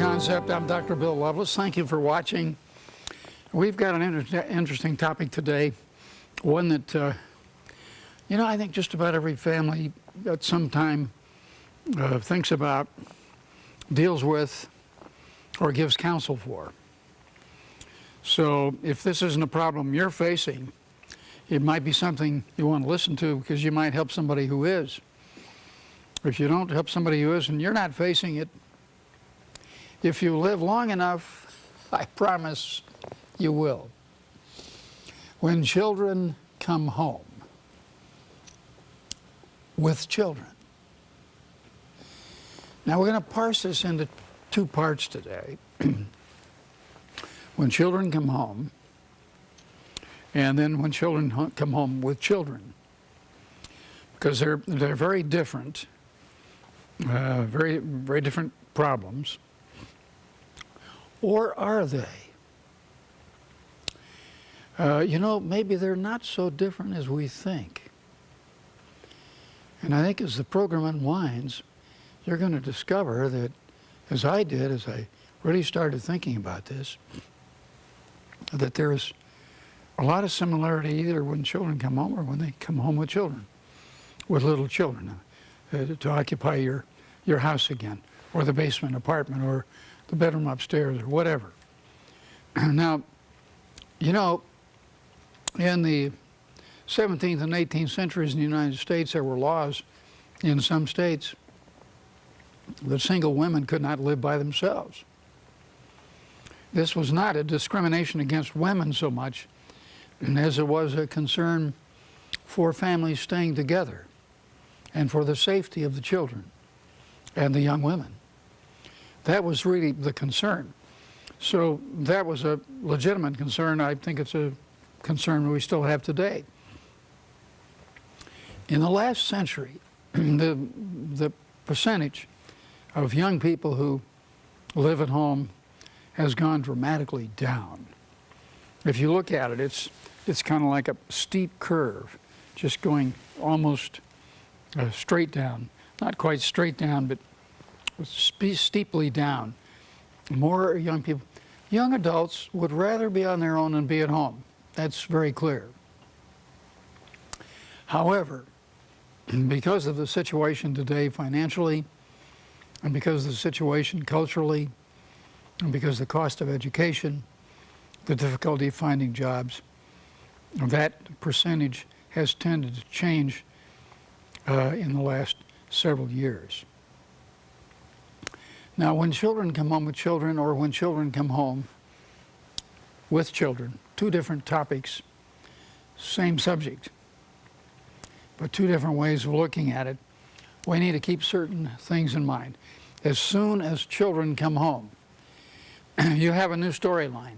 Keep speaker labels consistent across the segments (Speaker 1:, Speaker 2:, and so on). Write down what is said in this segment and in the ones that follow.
Speaker 1: Concept. I'm Dr. Bill Loveless. Thank you for watching. We've got an interesting topic today, one that, I think just about every family at some time thinks about, deals with, or gives counsel for. So if this isn't a problem you're facing, it might be something you want to listen to because you might help somebody who is. If you don't help somebody who is and you're not facing it, if you live long enough, I promise you will. When children come home with children. Now we're going to parse this into two parts today. When children come home, and then when children come home with children. Because they're very different, very different problems. Or are they? Maybe they're not so different as we think. And I think as the program unwinds, you're going to discover that, as I did, as I really started thinking about this, that there's a lot of similarity either when children come home or when they come home with children, with little children, to occupy your house again, or the basement apartment, or the bedroom upstairs, or whatever. Now, in the 17th and 18th centuries in the United States, there were laws in some states that single women could not live by themselves. This was not a discrimination against women so much as it was a concern for families staying together and for the safety of the children and the young women. That was really the concern. So that was a legitimate concern. I think it's a concern we still have today. In the last century, the percentage of young people who live at home has gone dramatically down. If you look at it, it's kind of like a steep curve, just going almost straight down. Not quite straight down, but steeply down. More young people. Young adults would rather be on their own than be at home. That's very clear. However, because of the situation today financially, and because of the situation culturally, and because of the cost of education, the difficulty of finding jobs, that percentage has tended to change in the last several years. Now, when children come home with children, or when children come home with children, two different topics, same subject, but two different ways of looking at it, we need to keep certain things in mind. As soon as children come home, you have a new storyline.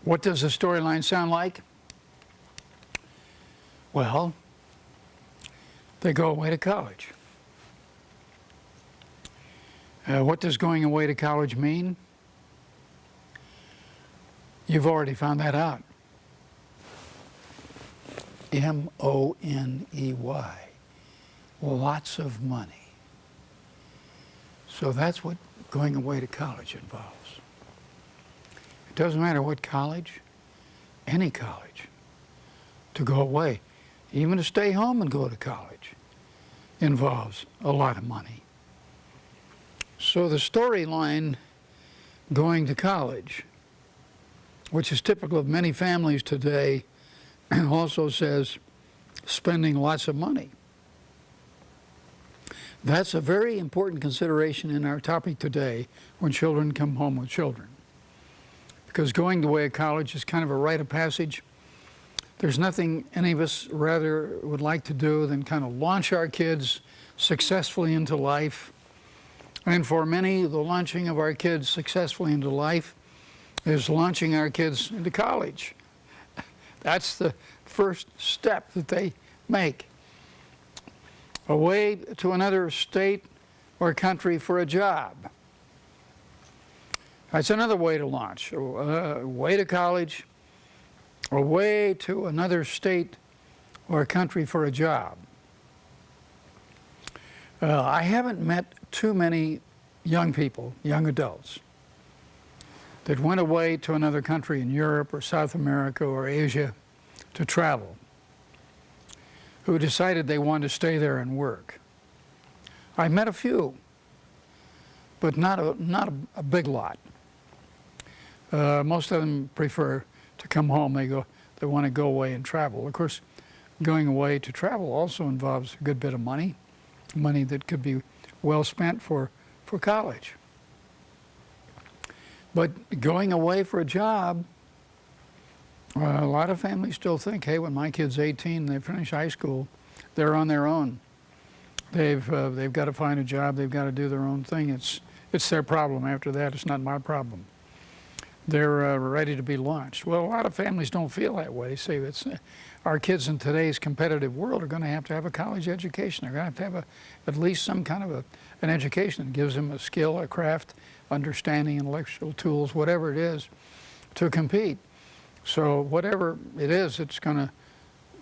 Speaker 1: What does the storyline sound like? Well, they go away to college. What does going away to college mean? You've already found that out. M-O-N-E-Y. Lots of money. So that's what going away to college involves. It doesn't matter what college, any college, to go away, even to stay home and go to college, involves a lot of money. So the storyline going to college, which is typical of many families today, also says spending lots of money. That's a very important consideration in our topic today when children come home with children. Because going away to college is kind of a rite of passage. There's nothing any of us rather would like to do than kind of launch our kids successfully into life. And for many, the launching of our kids successfully into life is launching our kids into college. That's the first step that they make. Away to another state or country for a job. That's another way to launch. Away to college, away to another state or country for a job. I haven't met too many young people, young adults, that went away to another country in Europe or South America or Asia to travel, who decided they wanted to stay there and work. I met a few, but not a big lot. Most of them prefer to come home. They want to go away and travel. Of course, going away to travel also involves a good bit of money that could be well spent for college. But going away for a job, a lot of families still think, hey, when my kid's 18 and they finish high school, they're on their own. They've got to find a job. They've got to do their own thing. It's their problem. After that, it's not my problem. They're ready to be launched. Well, a lot of families don't feel that way. They say our kids in today's competitive world are going to have a college education. They're going to have at least some kind of an education that gives them a skill, a craft, understanding, intellectual tools, whatever it is, to compete. So whatever it is, it's going to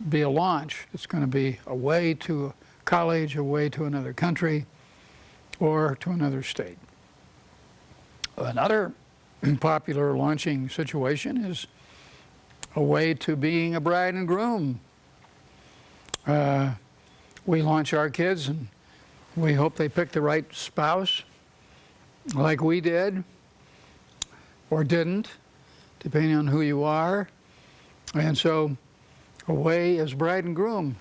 Speaker 1: be a launch. It's going to be a way to college, a way to another country, or to another state. Another popular launching situation is a way to being a bride and groom. We launch our kids and we hope they pick the right spouse, like we did, or didn't, depending on who you are. And so a way as bride and groom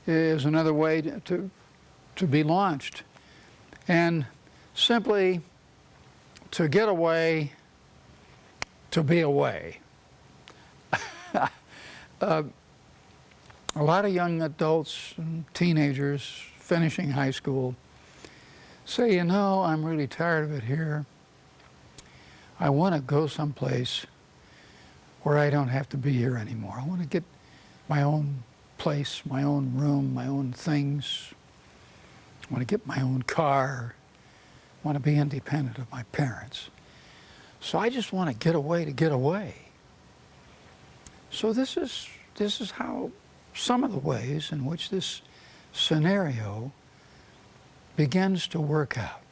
Speaker 1: is another way to be launched. And simply to get away, to be away. A lot of young adults and teenagers finishing high school say, you know, I'm really tired of it here. I want to go someplace where I don't have to be here anymore. I want to get my own place, my own room, my own things. I want to get my own car. I want to be independent of my parents. So I just want to get away to get away. So this is how some of the ways in which this scenario begins to work out.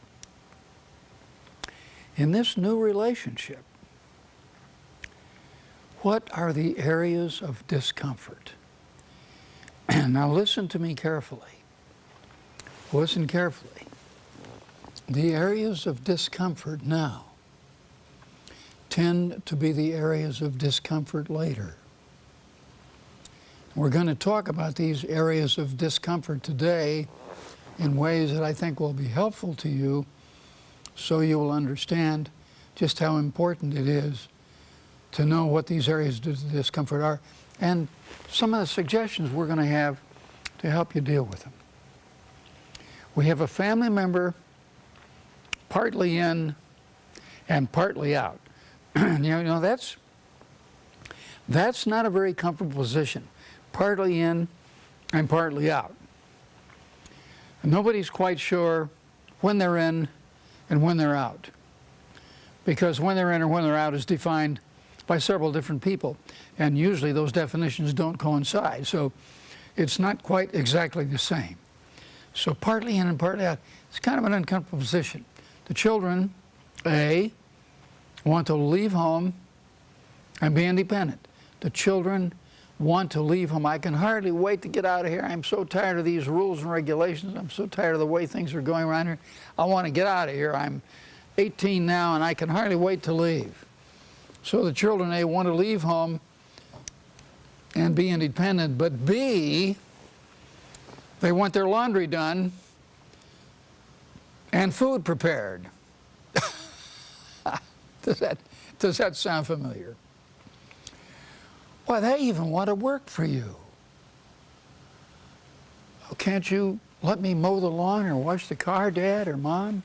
Speaker 1: In this new relationship, what are the areas of discomfort? Now listen to me carefully. Listen carefully. The areas of discomfort now tend to be the areas of discomfort later. We're going to talk about these areas of discomfort today in ways that I think will be helpful to you, so you will understand just how important it is to know what these areas of discomfort are and some of the suggestions we're going to have to help you deal with them. We have a family member partly in and partly out. You know, that's not a very comfortable position. Partly in and partly out. And nobody's quite sure when they're in and when they're out, because when they're in or when they're out is defined by several different people, and usually those definitions don't coincide, so it's not quite exactly the same. So partly in and partly out, it's kind of an uncomfortable position. The children, A, want to leave home and be independent. The children want to leave home. I can hardly wait to get out of here. I'm so tired of these rules and regulations. I'm so tired of the way things are going around here. I want to get out of here. I'm 18 now and I can hardly wait to leave. So the children, A, want to leave home and be independent, but B, they want their laundry done and food prepared. Does that sound familiar? Why, they even want to work for you. Oh, can't you let me mow the lawn or wash the car, Dad or Mom,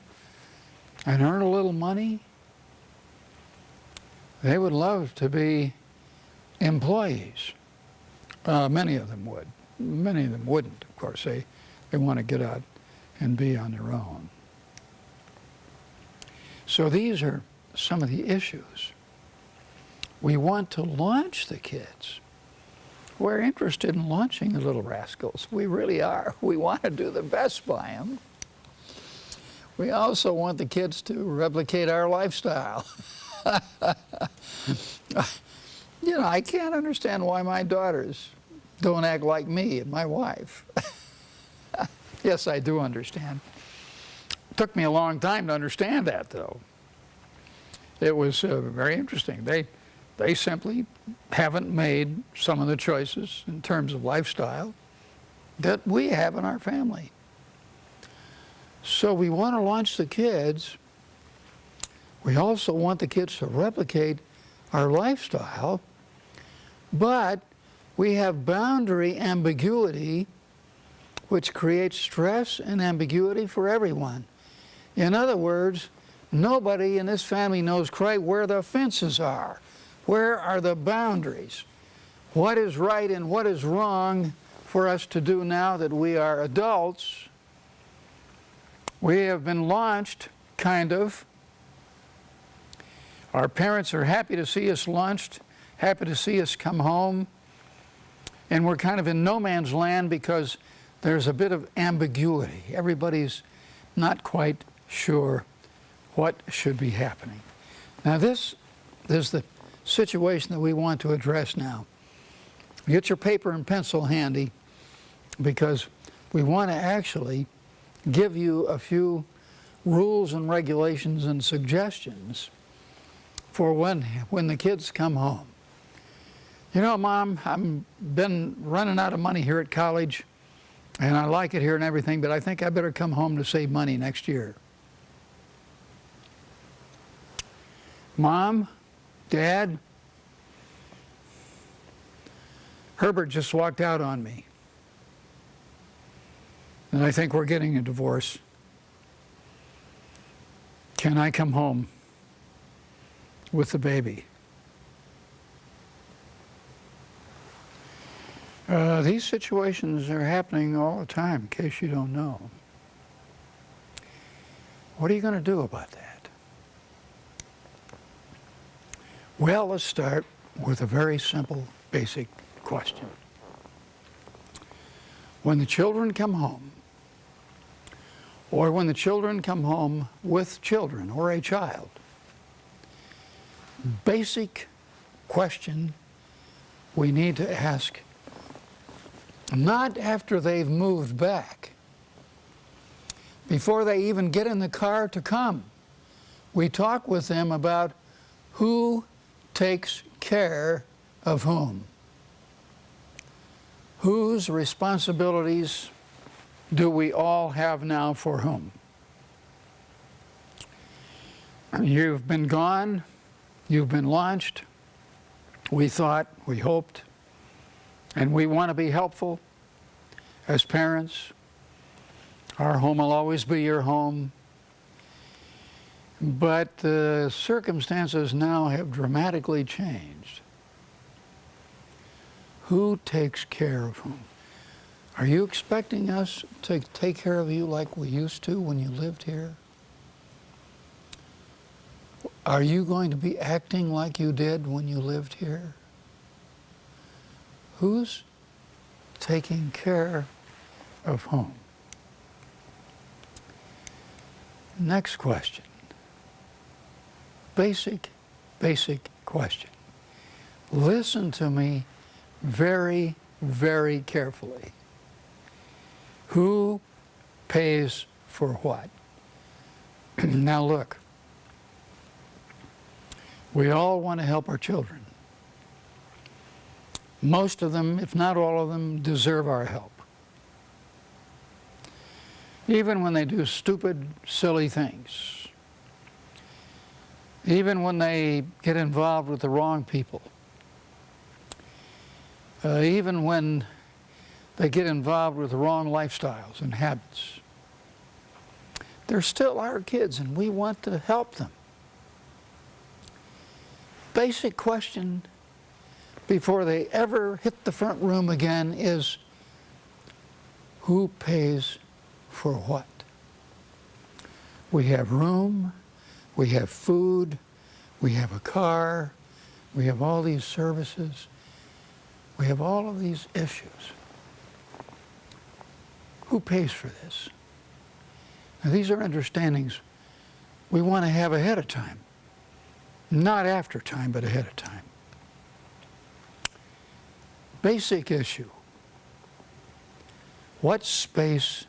Speaker 1: and earn a little money? They would love to be employees. Many of them would. Many of them wouldn't, of course. They want to get out and be on their own. So these are some of the issues. We want to launch the kids. We're interested in launching the little rascals. We really are. We want to do the best by them. we also want the kids to replicate our lifestyle. You know, I can't understand why my daughters don't act like me and my wife. Yes, I do understand. It took me a long time to understand that, though. It was very interesting. They simply haven't made some of the choices in terms of lifestyle that we have in our family. So we want to launch the kids. We also want the kids to replicate our lifestyle, but we have boundary ambiguity, which creates stress and ambiguity for everyone. In other words, nobody in this family knows quite where the fences are. Where are the boundaries? What is right and what is wrong for us to do now that we are adults? We have been launched, kind of. Our parents are happy to see us launched, happy to see us come home. And we're kind of in no man's land because there's a bit of ambiguity. Everybody's not quite sure what should be happening. Now this is the situation that we want to address now. Get your paper and pencil handy, because we want to actually give you a few rules and regulations and suggestions for when the kids come home. You know, Mom, I've been running out of money here at college, and I like it here and everything, but I think I better come home to save money next year. Mom, Dad, Herbert just walked out on me, and I think we're getting a divorce. Can I come home with the baby? These situations are happening all the time, in case you don't know. What are you going to do about that? Well, let's start with a very simple, basic question. When the children come home, or when the children come home with children or a child, basic question we need to ask, not after they've moved back, before they even get in the car to come. We talk with them about who takes care of whom. Whose responsibilities do we all have now for whom? You've been gone, you've been launched, we thought, we hoped, and we want to be helpful as parents. Our home will always be your home. But the circumstances now have dramatically changed. Who takes care of whom? Are you expecting us to take care of you like we used to when you lived here? Are you going to be acting like you did when you lived here? Who's taking care of whom? Next question. Basic question. Listen to me very, very carefully. Who pays for what? Now look, we all want to help our children. Most of them, if not all of them, deserve our help. Even when they do stupid, silly things. Even when they get involved with the wrong people. Even when they get involved with the wrong lifestyles and habits. They're still our kids, and we want to help them. Basic question before they ever hit the front room again is, who pays for what? We have room, we have food, we have a car, we have all these services, we have all of these issues. Who pays for this? Now, these are understandings we want to have ahead of time. Not after time, but ahead of time. Basic issue. What space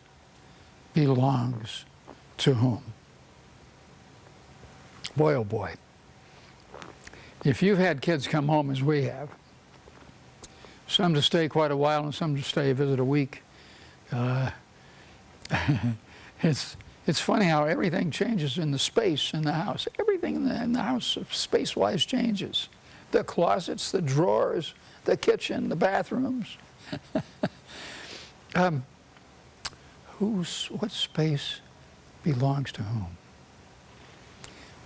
Speaker 1: belongs to whom? Boy, oh boy. If you've had kids come home as we have, some to stay quite a while and some to stay visit a week, it's funny how everything changes in the space in the house. Everything in the house space-wise changes. The closets, the drawers, the kitchen, the bathrooms. What space belongs to whom?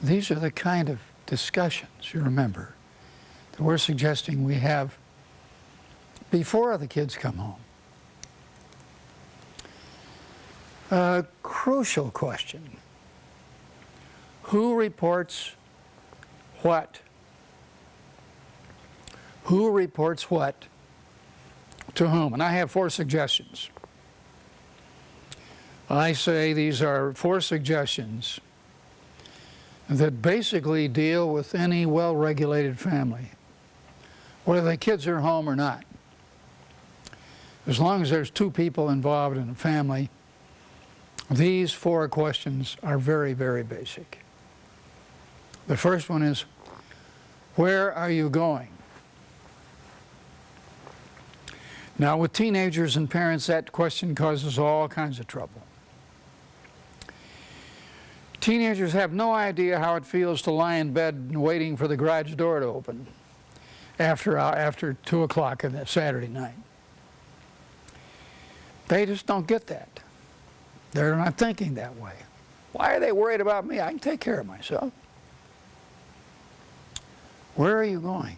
Speaker 1: These are the kind of discussions, you remember, that we're suggesting we have before the kids come home. A crucial question. Who reports what? Who reports what to whom? And I have 4 suggestions. I say these are 4 suggestions that basically deal with any well-regulated family, whether the kids are home or not. As long as there's 2 people involved in a family, these 4 questions are very, very basic. The first one is, where are you going? Now, with teenagers and parents, that question causes all kinds of trouble. Teenagers have no idea how it feels to lie in bed and waiting for the garage door to open after 2 o'clock on a Saturday night. They just don't get that. They're not thinking that way. Why are they worried about me? I can take care of myself. Where are you going?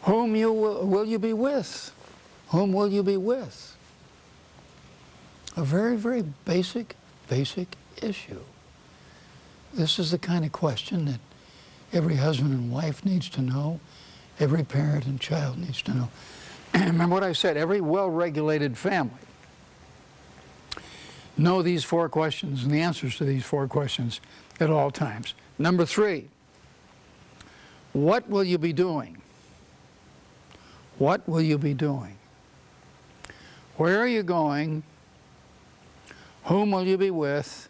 Speaker 1: Whom will you be with? Whom will you be with? A very, very basic issue. This is the kind of question that every husband and wife needs to know, every parent and child needs to know. And remember what I said, every well-regulated family know these 4 questions and the answers to these 4 questions at all times. Number 3, what will you be doing? What will you be doing? Where are you going? Whom will you be with?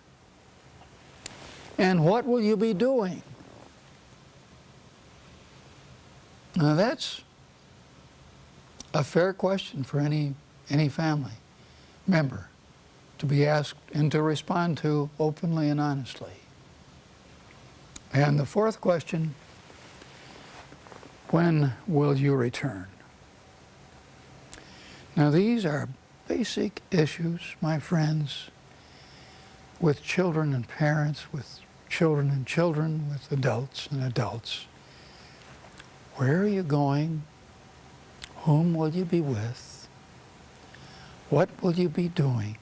Speaker 1: And what will you be doing? Now that's a fair question for any family member to be asked and to respond to openly and honestly. And the 4th question, when will you return? Now these are basic issues, my friends, with children and parents, with children and children, with adults and adults. Where are you going? Whom will you be with? What will you be doing?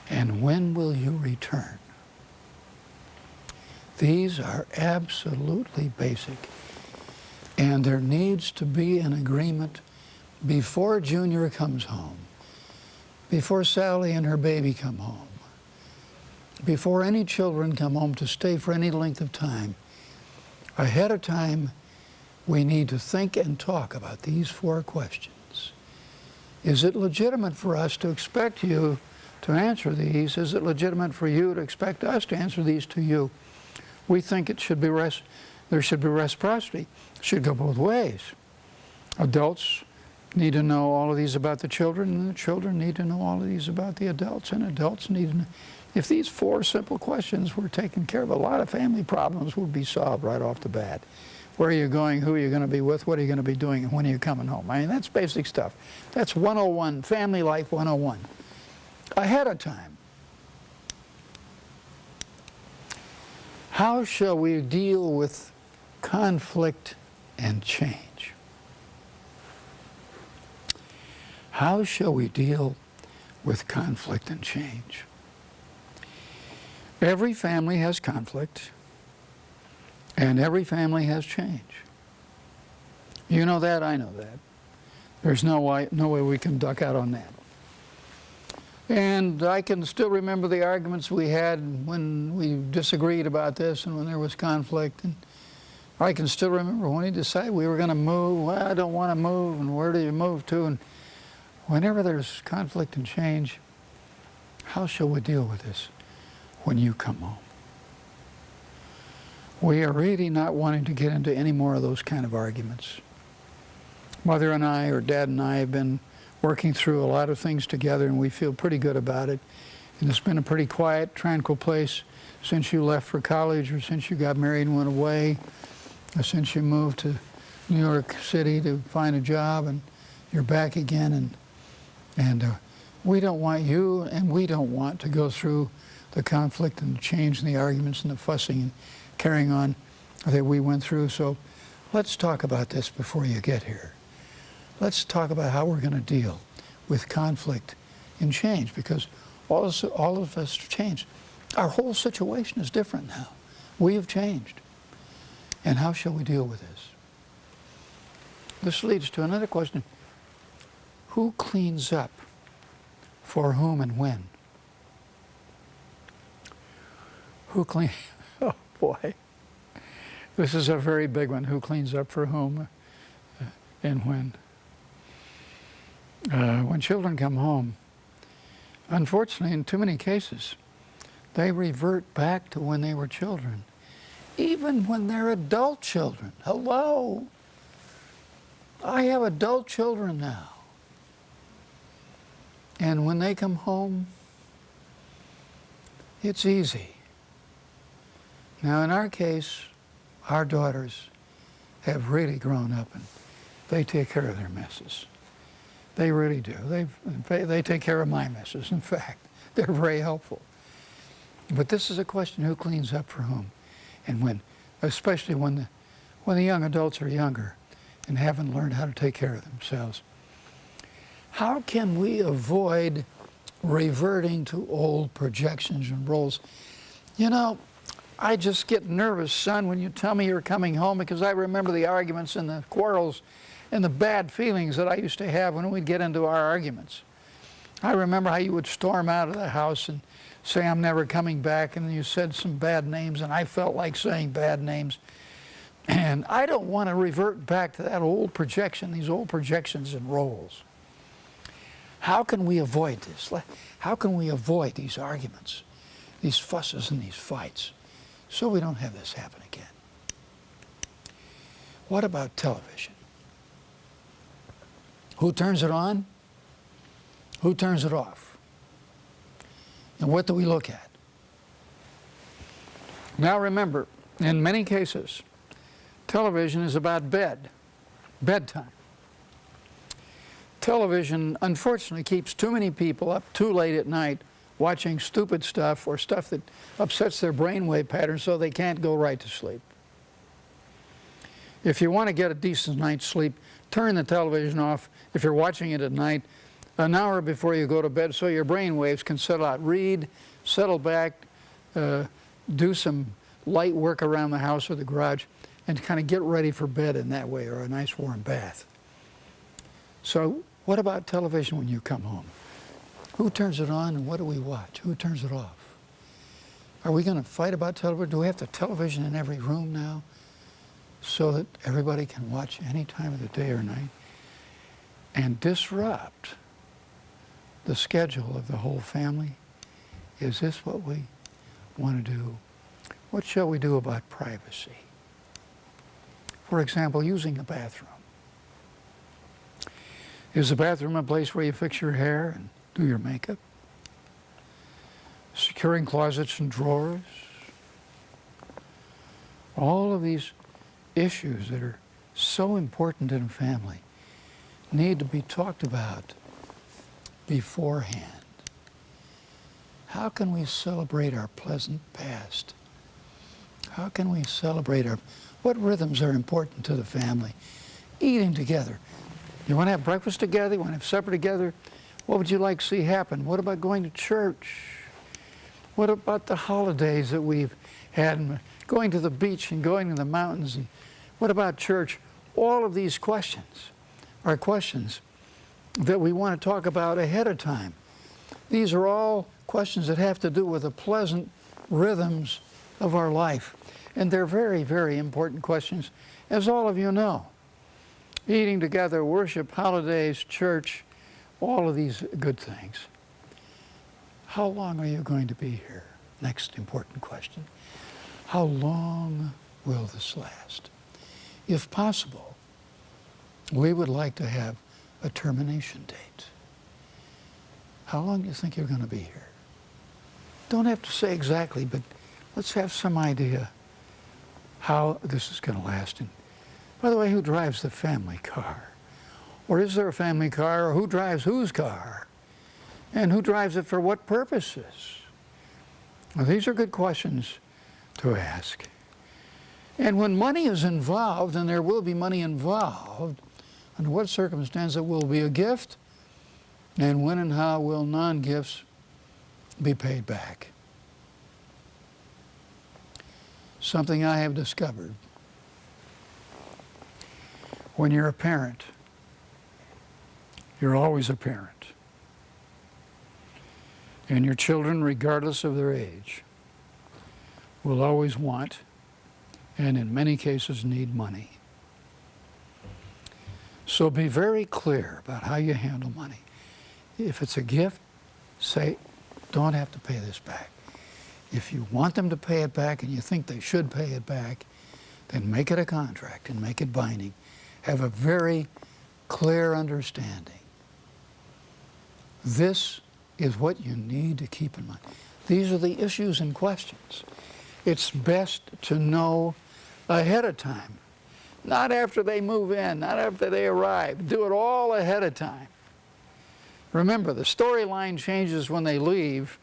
Speaker 1: And when will you return? These are absolutely basic. And there needs to be an agreement before Junior comes home, before Sally and her baby come home, before any children come home to stay for any length of time. Ahead of time, we need to think and talk about these 4 questions. Is it legitimate for us to expect you to answer these? Is it legitimate for you to expect us to answer these to you? We think it should be there should be reciprocity. It should go both ways. Adults need to know all of these about the children, and the children need to know all of these about the adults, and adults need to know. If these 4 simple questions were taken care of, a lot of family problems would be solved right off the bat. Where are you going? Who are you going to be with? What are you going to be doing? And when are you coming home? I mean, that's basic stuff. That's 101, Family Life 101. Ahead of time. How shall we deal with conflict and change? How shall we deal with conflict and change? Every family has conflict, and every family has change. You know that, I know that. There's no way we can duck out on that. And I can still remember the arguments we had when we disagreed about this and when there was conflict. And I can still remember when we decided we were going to move. Well, I don't want to move, and where do you move to? And whenever there's conflict and change, how shall we deal with this when you come home? We are really not wanting to get into any more of those kind of arguments. Mother and I, or Dad and I, have been working through a lot of things together, and we feel pretty good about it. And it's been a pretty quiet, tranquil place since you left for college, or since you got married and went away, or since you moved to New York City to find a job, and you're back again. And we don't want you, and we don't want to go through the conflict and the change and the arguments and the fussing and carrying on that we went through. So let's talk about this before you get here. Let's talk about how we're going to deal with conflict and change, because all of us have changed. Our whole situation is different now. We have changed. And how shall we deal with this? This leads to another question. Who cleans up for whom and when? Who cleans? Oh boy. This is a very big one. Who cleans up for whom and when? When children come home, unfortunately, in too many cases, they revert back to when they were children, even when they're adult children. Hello? I have adult children now. And when they come home, it's easy. Now, in our case, our daughters have really grown up, and they take care of their messes. They really do. They take care of my messes. In fact, they're very helpful. But this is a question: who cleans up for whom and when, especially when the young adults are younger and haven't learned how to take care of themselves. How can we avoid reverting to old projections and roles? You know, I just get nervous, son, when you tell me you're coming home, because I remember the arguments and the quarrels and the bad feelings that I used to have when we'd get into our arguments. I remember how you would storm out of the house and say, I'm never coming back, and you said some bad names, and I felt like saying bad names. And I don't want to revert back to that old projection, these old projections and roles. How can we avoid this? How can we avoid these arguments, these fusses and these fights, so we don't have this happen again? What about television? Who turns it on? Who turns it off? And what do we look at? Now remember, in many cases, television is about bedtime. Television, unfortunately, keeps too many people up too late at night watching stupid stuff or stuff that upsets their brainwave pattern so they can't go right to sleep. If you want to get a decent night's sleep, turn the television off if you're watching it at night an hour before you go to bed so your brain waves can settle out. Read, settle back, do some light work around the house or the garage, and kind of get ready for bed in that way, or a nice warm bath. So what about television when you come home? Who turns it on and what do we watch? Who turns it off? Are we going to fight about television? Do we have the television in every room now so that everybody can watch any time of the day or night and disrupt the schedule of the whole family? Is this what we want to do? What shall we do about privacy? For example, using the bathroom. Is the bathroom a place where you fix your hair and do your makeup? Securing closets and drawers? All of these issues that are so important in a family need to be talked about beforehand. How can we celebrate our pleasant past? How can we celebrate what rhythms are important to the family? Eating together. You want to have breakfast together? You want to have supper together? What would you like to see happen? What about going to church? What about the holidays that we've had, and going to the beach and going to the mountains? And what about church? All of these questions are questions that we want to talk about ahead of time These are all questions that have to do with the pleasant rhythms of our life. And they're very, very important questions, as all of you know. Eating together, worship, holidays, church, all of these good things. How long are you going to be here? Next important question. How long will this last? If possible, we would like to have a termination date. How long do you think you're going to be here? Don't have to say exactly, but let's have some idea how this is going to last. And by the way, who drives the family car? Or is there a family car? Or who drives whose car? And who drives it for what purposes? Well, these are good questions to ask. And when money is involved, and there will be money involved, under what circumstance it will be a gift, and when and how will non-gifts be paid back? Something I have discovered. When you're a parent, you're always a parent. And your children, regardless of their age, will always want, and in many cases need, money. So be very clear about how you handle money. If it's a gift, say, don't have to pay this back. If you want them to pay it back and you think they should pay it back, then make it a contract and make it binding. Have a very clear understanding. This is what you need to keep in mind. These are the issues and questions. It's best to know ahead of time, not after they move in, not after they arrive. Do it all ahead of time. Remember, the storyline changes when they leave.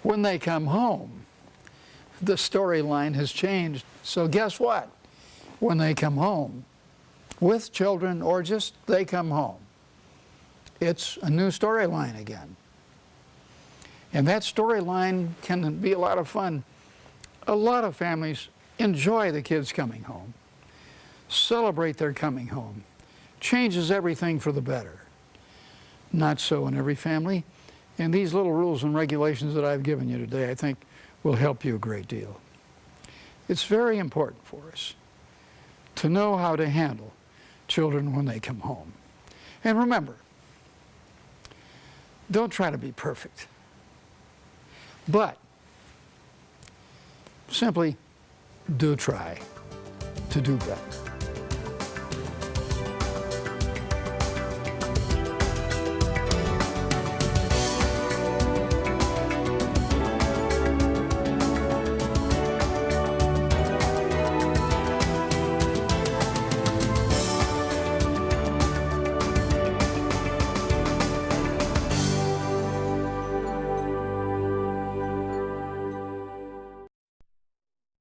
Speaker 1: When they come home, the storyline has changed. So guess what? When they come home, with children or just they come home, it's a new storyline again. And that storyline can be a lot of fun. A lot of families enjoy the kids coming home, celebrate their coming home, changes everything for the better. Not so in every family. And these little rules and regulations that I've given you today, I think, will help you a great deal. It's very important for us to know how to handle children when they come home. And remember, don't try to be perfect, but simply do try to do better.